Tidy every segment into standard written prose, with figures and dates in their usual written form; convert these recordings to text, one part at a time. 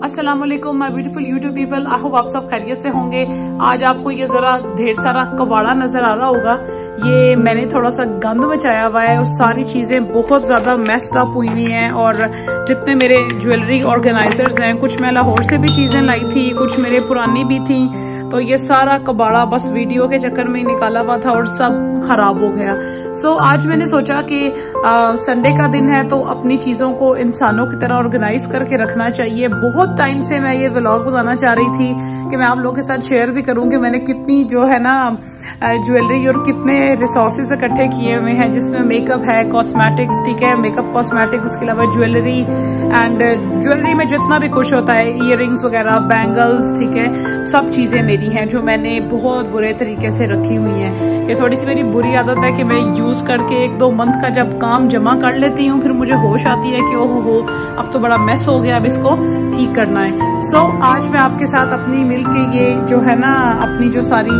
अस्सलाम वालेकुम my beautiful YouTube people. I hope आप सब खैरियत से होंगे। आज आपको ये जरा ढेर सारा कबाड़ा नजर आ रहा होगा। ये मैंने थोड़ा सा गंद मचाया हुआ है और सारी चीजें बहुत ज्यादा मेस्ड अप हुई हुई हैं। और जितने मेरे ज्वेलरी ऑर्गेनाइजर्स हैं, कुछ मैं लाहौर से भी चीजें लाई थी, कुछ मेरे पुरानी भी थी, तो ये सारा कबाड़ा बस वीडियो के चक्कर में ही निकाला हुआ था और सब खराब हो गया। आज मैंने सोचा कि संडे का दिन है तो अपनी चीजों को इंसानों की तरह ऑर्गेनाइज करके रखना चाहिए। बहुत टाइम से मैं ये व्लॉग बनाना चाह रही थी कि मैं आप लोगों के साथ शेयर भी करूं कि मैंने कितनी जो है ना ज्वेलरी और कितने रिसोर्सेज इकट्ठे किए हुए हैं, जिसमें मेकअप है, कॉस्मेटिक्स, ठीक है, मेकअप कॉस्मेटिक, उसके अलावा ज्वेलरी एंड ज्वेलरी में जितना भी कुछ होता है, इयररिंग्स वगैरह, बैंगल्स, ठीक है, सब चीजें मेरी हैं जो मैंने बहुत बुरे तरीके से रखी हुई हैं। ये थोड़ी सी मेरी बुरी आदत है कि मैं यूज करके 1-2 मंथ का जब काम जमा कर लेती हूँ, फिर मुझे होश आती है कि ओहो हो अब तो बड़ा मेस हो गया, अब इसको ठीक करना है। आज मैं आपके साथ अपनी मिलके ये जो है ना अपनी जो सारी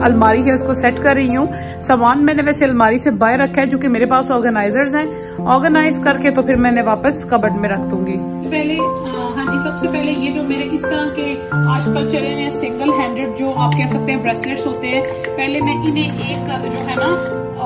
अलमारी है उसको सेट कर रही हूँ। सामान मैंने वैसे अलमारी से बाहर रखा है क्योंकि मेरे पास ऑर्गेनाइजर्स हैं। ऑर्गेनाइज करके तो फिर मैंने वापस कबर्ड में रख दूंगी। पहले हाँ जी, सबसे पहले ये जो मेरे इस तरह के आजकल चले हैं सिंगल हैंडेड जो आप कह सकते हैं ब्रेसलेट्स होते हैं, पहले मैं इन्हें एक जो है ना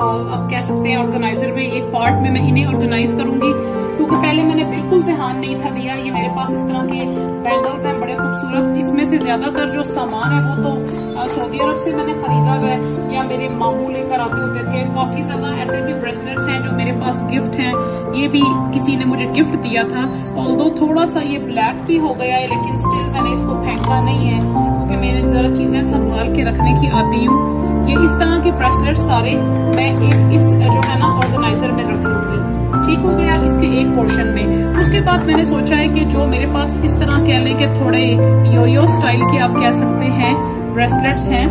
अब कह सकते हैं ऑर्गेनाइजर में एक पार्ट में मैं इन्हें ऑर्गेनाइज करूंगी, क्योंकि पहले मैंने बिल्कुल ध्यान नहीं था दिया। ये मेरे पास इस तरह के बैंगल्स हैं बड़े खूबसूरत, इसमें से ज्यादातर जो सामान है वो तो सऊदी अरब से मैंने खरीदा हुआ है या मेरे मामू लेकर आते होते थे। काफी ज्यादा ऐसे भी ब्रेसलेट्स हैं जो मेरे पास गिफ्ट हैं, ये भी किसी ने मुझे गिफ्ट दिया था। ऑल्दो थोड़ा सा ये ब्लैक भी हो गया है, लेकिन स्टिल मैंने इसको फेंका नहीं है क्योंकि मैंने जरा चीजें संभाल के रखने की आती हूँ। ये इस तरह के ब्रेसलेट सारे मैं एक इस जो है ना ऑर्गेनाइजर में रख लूंगी। ठीक हो गया इसके एक पोर्शन में। उसके बाद मैंने सोचा है कि जो मेरे पास इस तरह कह लें कि थोड़े योयो स्टाइल के आप कह सकते हैं ब्रेसलेट्स हैं,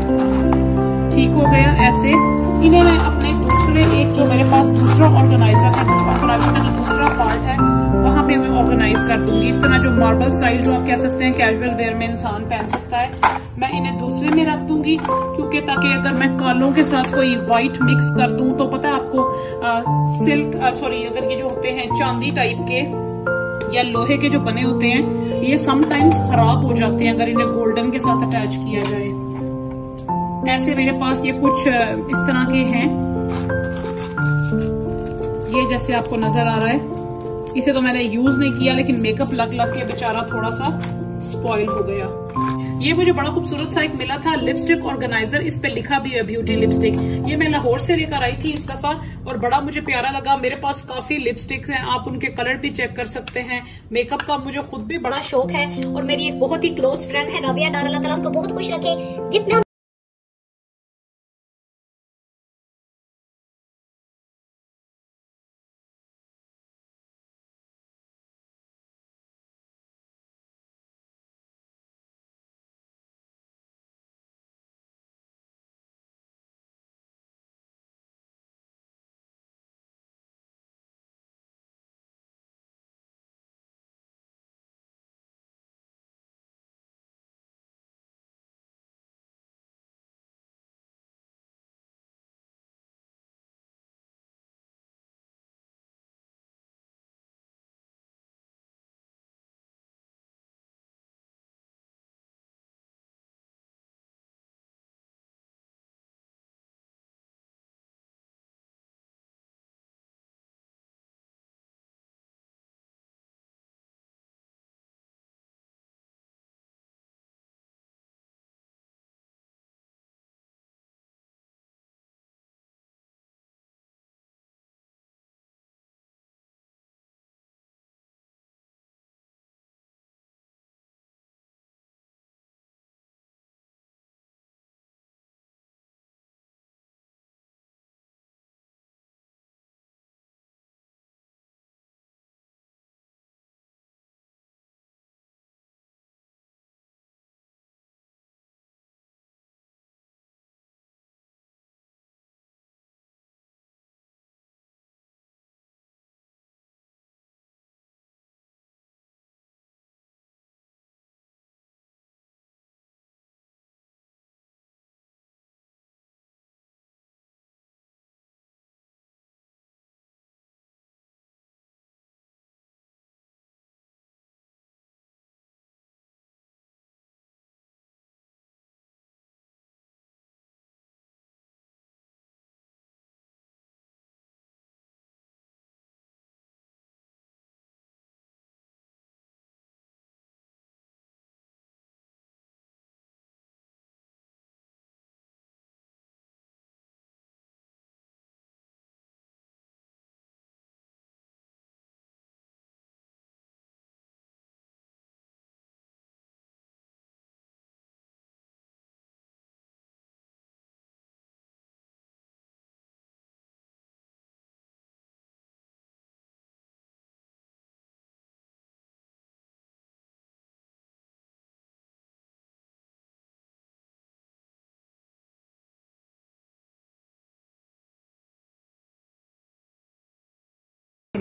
ठीक हो गया ऐसे, इन्हें मैं अपने दूसरे एक जो मेरे पास दूसरा ऑर्गेनाइजर है, ऑर्गेनाइजर का जो दूसरा पार्ट है वहां पे मैं ऑर्गेनाइज कर दूंगी। इस तरह जो मार्बल स्टाइल जो आप कह सकते हैं कैजुअल वेयर में इंसान पहन सकता है, मैं इन्हें दूसरे में रख दूंगी, क्योंकि ताकि अगर मैं कालों के साथ कोई व्हाइट मिक्स कर दूं तो पता है आपको सिल्क सॉरी अगर ये जो होते हैं चांदी टाइप के या लोहे के जो बने होते हैं, ये समटाइम्स खराब हो जाते हैं अगर इन्हें गोल्डन के साथ अटैच किया जाए। ऐसे मेरे पास ये कुछ इस तरह के हैं, ये जैसे आपको नजर आ रहा है। इसे तो मैंने यूज नहीं किया लेकिन मेकअप लग लग के बेचारा थोड़ा सा स्पॉइल हो गया। ये मुझे बड़ा खूबसूरत सा एक मिला था लिपस्टिक ऑर्गेनाइजर, इस पे लिखा भी है ब्यूटी लिपस्टिक। ये मैं लाहौर से लेकर आई थी इस दफा और बड़ा मुझे प्यारा लगा। मेरे पास काफी लिपस्टिक हैं, आप उनके कलर भी चेक कर सकते हैं। मेकअप का मुझे खुद भी बड़ा शौक है और मेरी एक बहुत ही क्लोज फ्रेंड है राबिया डार, अल्लाह ताला उसको बहुत खुश रखे। जितना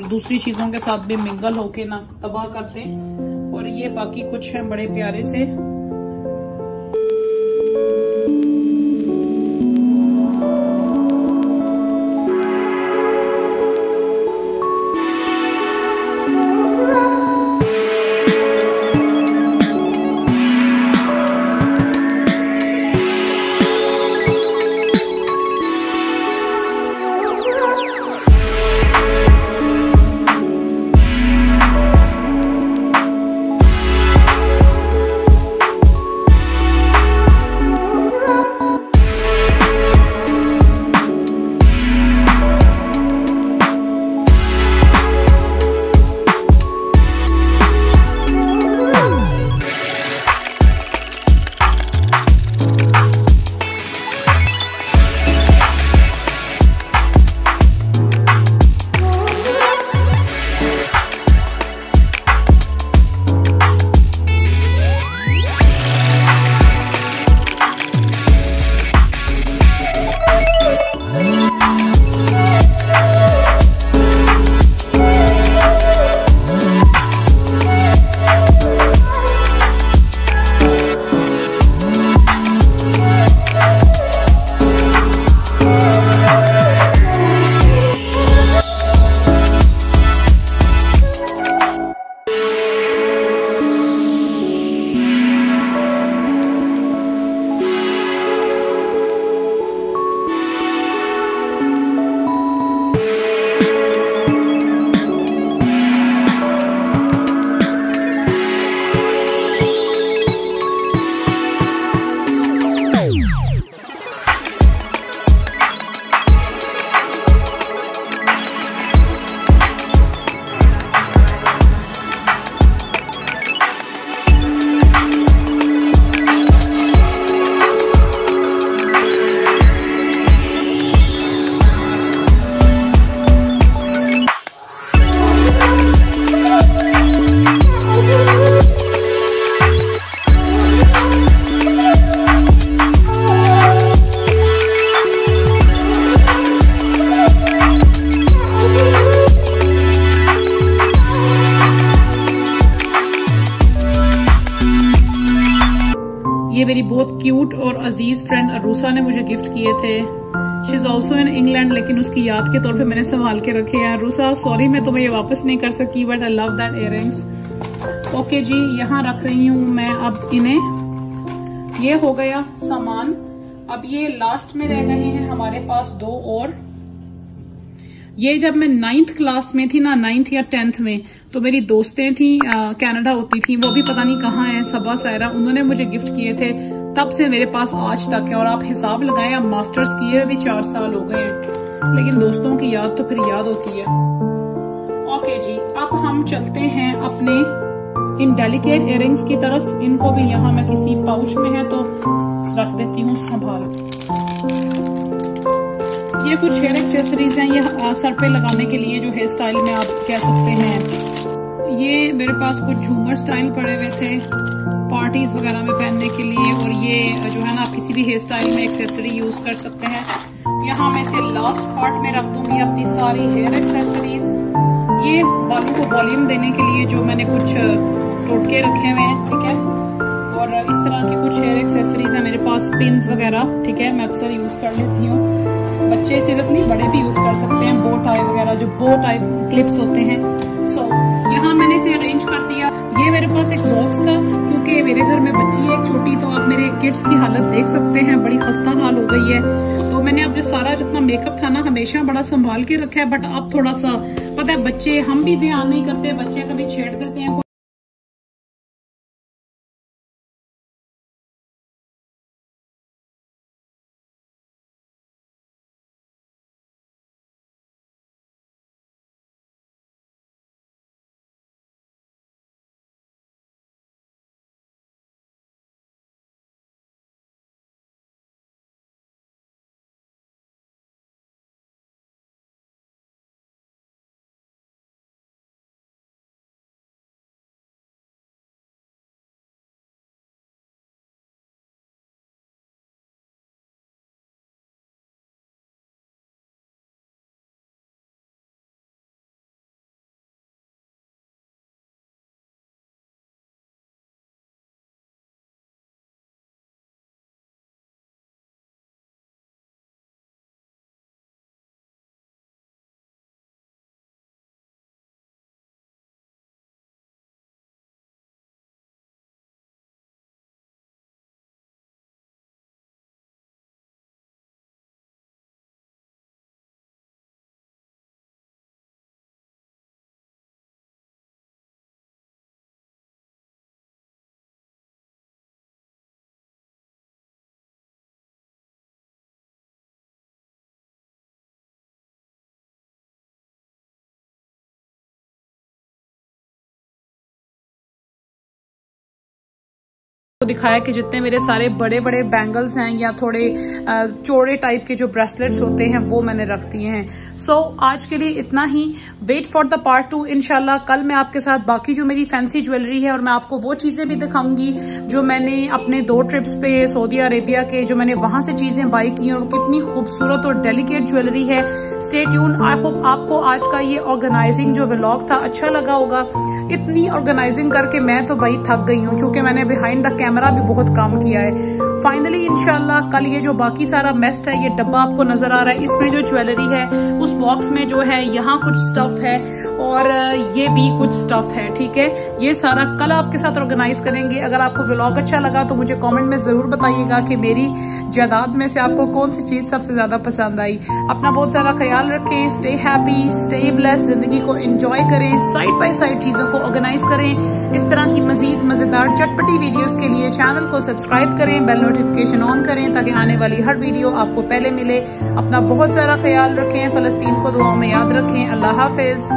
दूसरी चीजों के साथ भी मिंगल होके ना तबाह कर दें। और ये बाकी कुछ है बड़े प्यारे से। ये मेरी बहुत क्यूट और अजीज फ्रेंड अरूसा ने मुझे गिफ्ट किए थे। She is also in England, लेकिन उसकी याद के तौर पे मैंने संभाल के रखे हैं। अरूसा सॉरी मैं तुम्हें ये वापस नहीं कर सकी, but I love that earrings. Okay जी, यहाँ रख रही हूँ मैं अब इन्हें। ये हो गया सामान। अब ये लास्ट में रह गए हैं हमारे पास दो और। ये जब मैं 9th क्लास में थी ना, 9th या 10th में, तो मेरी दोस्तें थी कनाडा होती थी, वो भी पता नहीं कहाँ है, सबा सायरा, उन्होंने मुझे गिफ्ट किए थे। तब से मेरे पास आज तक है। और आप हिसाब लगाएं, अब मास्टर्स किए भी 4 साल हो गए हैं, लेकिन दोस्तों की याद तो फिर याद होती है। ओके जी, अब हम चलते हैं अपने इन डेलिकेट इयररिंग्स की तरफ। इनको भी यहाँ मैं किसी पाउच में है तो रख देती हूँ संभाल। ये कुछ हेयर एक्सेसरीज हैं, ये सर पे लगाने के लिए, जो हेयर स्टाइल में आप कह सकते हैं। ये मेरे पास कुछ झूमर स्टाइल पड़े हुए थे पार्टीज वगैरह में पहनने के लिए। और ये जो है ना, आप किसी भी हेयर स्टाइल में एक्सेसरी यूज कर सकते हैं। यहाँ मैं इसे लास्ट पार्ट में रख दूंगी अपनी सारी हेयर एक्सेसरीज। ये बालों को वॉल्यूम देने के लिए जो मैंने कुछ टोटके रखे हुए हैं, ठीक है। और इस तरह की कुछ हेयर एक्सेसरीज है मेरे पास, पिन्स वगैरह, ठीक है, मैं अक्सर यूज कर लेती हूँ। बच्चे सिर्फ नहीं, बड़े भी यूज कर सकते हैं। बो टाई वगैरह, जो बो टाई क्लिप्स होते हैं। सो यहाँ मैंने इसे अरेंज कर दिया। ये मेरे पास एक बॉक्स था, क्योंकि मेरे घर में बच्ची है एक छोटी, तो आप मेरे किड्स की हालत देख सकते हैं, बड़ी खस्ता हाल हो गई है। तो मैंने अब जो सारा जितना मेकअप था ना, हमेशा बड़ा संभाल के रखा है, बट अब थोड़ा सा पता है, बच्चे, हम भी ध्यान नहीं करते, बच्चे कभी छेड़ देते हैं। दिखाया कि जितने मेरे सारे बड़े बड़े बैंगल्स हैं या थोड़े चौड़े टाइप के जो ब्रेसलेट्स होते हैं वो मैंने रख दिए हैं। सो आज के लिए इतना ही। Wait for the part 2। इंशाल्लाह कल मैं आपके साथ बाकी जो मेरी फैंसी ज्वेलरी है और मैं आपको वो चीजें भी दिखाऊंगी जो मैंने अपने 2 ट्रिप्स पे सऊदी अरेबिया के, जो मैंने वहां से चीजें बाई की और कितनी खूबसूरत और डेलिकेट ज्वेलरी है। Stay tune. आई होप आपको आज का ये ऑर्गेनाइजिंग जो व्लॉग था अच्छा लगा होगा। इतनी ऑर्गेनाइजिंग करके मैं तो भाई थक गई हूँ क्योंकि मैंने बिहाइंड द कैमरा भी बहुत काम किया है। फाइनली इंशाल्लाह कल ये जो बाकी सारा मेस्ट है, ये डब्बा आपको नजर आ रहा है, इसमें जो ज्वेलरी है उस बॉक्स में जो है यहाँ कुछ स्टफ है और ये भी कुछ स्टफ है। ठीक है, ये सारा कल आपके साथ ऑर्गेनाइज करेंगे। अगर आपको व्लॉग अच्छा लगा तो मुझे कमेंट में जरूर बताइएगा कि मेरी जायदाद में से आपको कौन सी चीज सबसे ज्यादा पसंद आई। अपना बहुत सारा ख्याल रखें। स्टे हैप्पी, स्टे ब्लेस्ड, जिंदगी को एंजॉय करें, साइड बाय साइड चीजों को ऑर्गेनाइज करें। इस तरह की मजीद मजेदार चटपटी वीडियोस के लिए चैनल को सब्सक्राइब करें, बेल नोटिफिकेशन ऑन करें ताकि आने वाली हर वीडियो आपको पहले मिले। अपना बहुत सारा ख्याल रखें। फलस्तीन को दुआओं में याद रखें। अल्लाह हाफिज।